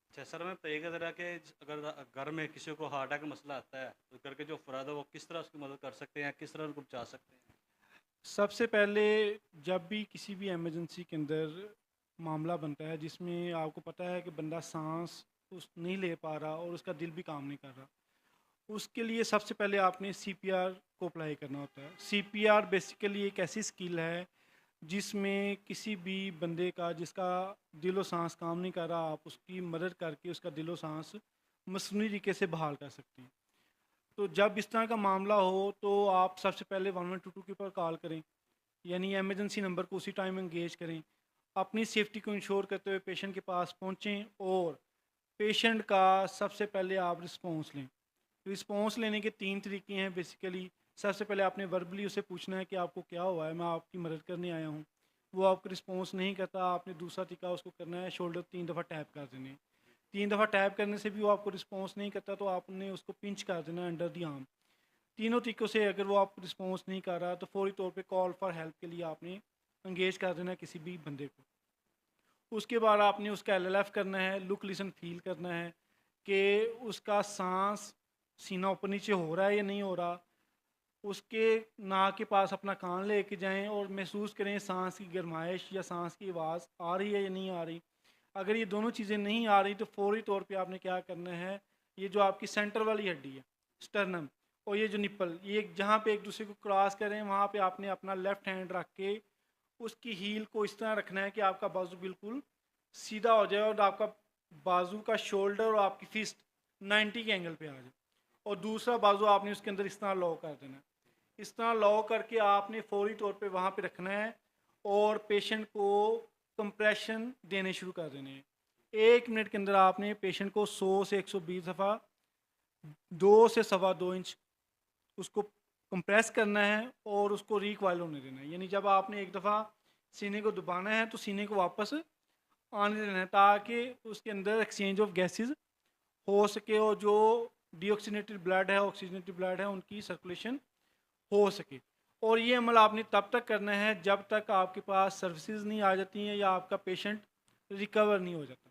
अच्छा सर, मैं तो ये कह रहा कि अगर घर में किसी को हार्ट अटैक का मसला आता है तो घर के जो अफराद है वो किस तरह उसकी मदद कर सकते हैं, किस तरह उनको बचा सकते हैं? सबसे पहले जब भी किसी भी इमरजेंसी के अंदर मामला बनता है जिसमें आपको पता है कि बंदा सांस उस नहीं ले पा रहा और उसका दिल भी काम नहीं कर रहा, उसके लिए सबसे पहले आपने सीपीआर को अप्लाई करना होता है। सीपीआर बेसिकली एक ऐसी स्किल है जिसमें किसी भी बंदे का जिसका दिलो सांस काम नहीं कर रहा, आप उसकी मदद करके उसका दिलो सांस मसनूई तरीके से बहाल कर सकते हैं। तो जब इस तरह का मामला हो तो आप सबसे पहले 1122 के ऊपर कॉल करें, यानी एमरजेंसी नंबर को उसी टाइम एंगेज करें। अपनी सेफ्टी को इंश्योर करते हुए पेशेंट के पास पहुँचें और पेशेंट का सबसे पहले आप रिस्पॉन्स लें। रिस्पॉन्स लेने के 3 तरीके हैं बेसिकली। सबसे पहले आपने वर्बली उसे पूछना है कि आपको क्या हुआ है, मैं आपकी मदद करने आया हूँ। वो आपको रिस्पॉन्स नहीं करता, आपने दूसरा तरीका उसको करना है, शोल्डर 3 दफ़ा टैप कर देने। 3 दफ़ा टैप करने से भी वो आपको रिस्पॉन्स नहीं करता तो आपने उसको पिंच कर देना है अंडर दी आर्म। तीनों तरीक़ों से अगर वो आपको रिस्पॉन्स नहीं कर रहा तो फौरी तौर पे कॉल फॉर हेल्प के लिए आपने इंगेज कर देना है किसी भी बंदे को। उसके बाद आपने उसका एलएलएफ करना है, लुक लिसन फील करना है कि उसका सांस सीना ऊपर नीचे हो रहा है या नहीं हो रहा। उसके नाक के पास अपना कान लेके जाएं और महसूस करें सांस की गर्माइश या सांस की आवाज़ आ रही है या नहीं आ रही। अगर ये दोनों चीज़ें नहीं आ रही तो फौरी तौर पे आपने क्या करना है, ये जो आपकी सेंटर वाली हड्डी है स्टर्नम और ये जो निप्पल, ये जहाँ पे एक दूसरे को क्रॉस करें वहाँ पे आपने अपना लेफ्ट हैंड रख के उसकी हील को इस तरह रखना है कि आपका बाजू बिल्कुल सीधा हो जाए और आपका बाजू का शोल्डर और आपकी फिस्ट 90 के एंगल पे आ जाए और दूसरा बाजू आपने उसके अंदर इस तरह लॉ कर देना है। इस तरह लॉ करके आपने फौरी तौर पे वहाँ पे रखना है और पेशेंट को कंप्रेशन देने शुरू कर देने हैं। 1 मिनट के अंदर आपने पेशेंट को 100 से 120 दफ़ा 2 से 2.25 इंच उसको कंप्रेस करना है और उसको रिकॉइल होने देना है। यानी जब आपने एक दफ़ा सीने को दबाना है तो सीने को वापस आने देना है ताकि उसके अंदर एक्सचेंज ऑफ गैसेस हो सके और जो डीऑक्सीनेटेड ब्लड है, ऑक्सीजनेटेड ब्लड है, उनकी सर्कुलेशन हो सके। और ये अमल आपने तब तक करना है जब तक आपके पास सर्विसेज नहीं आ जाती हैं या आपका पेशेंट रिकवर नहीं हो जाता।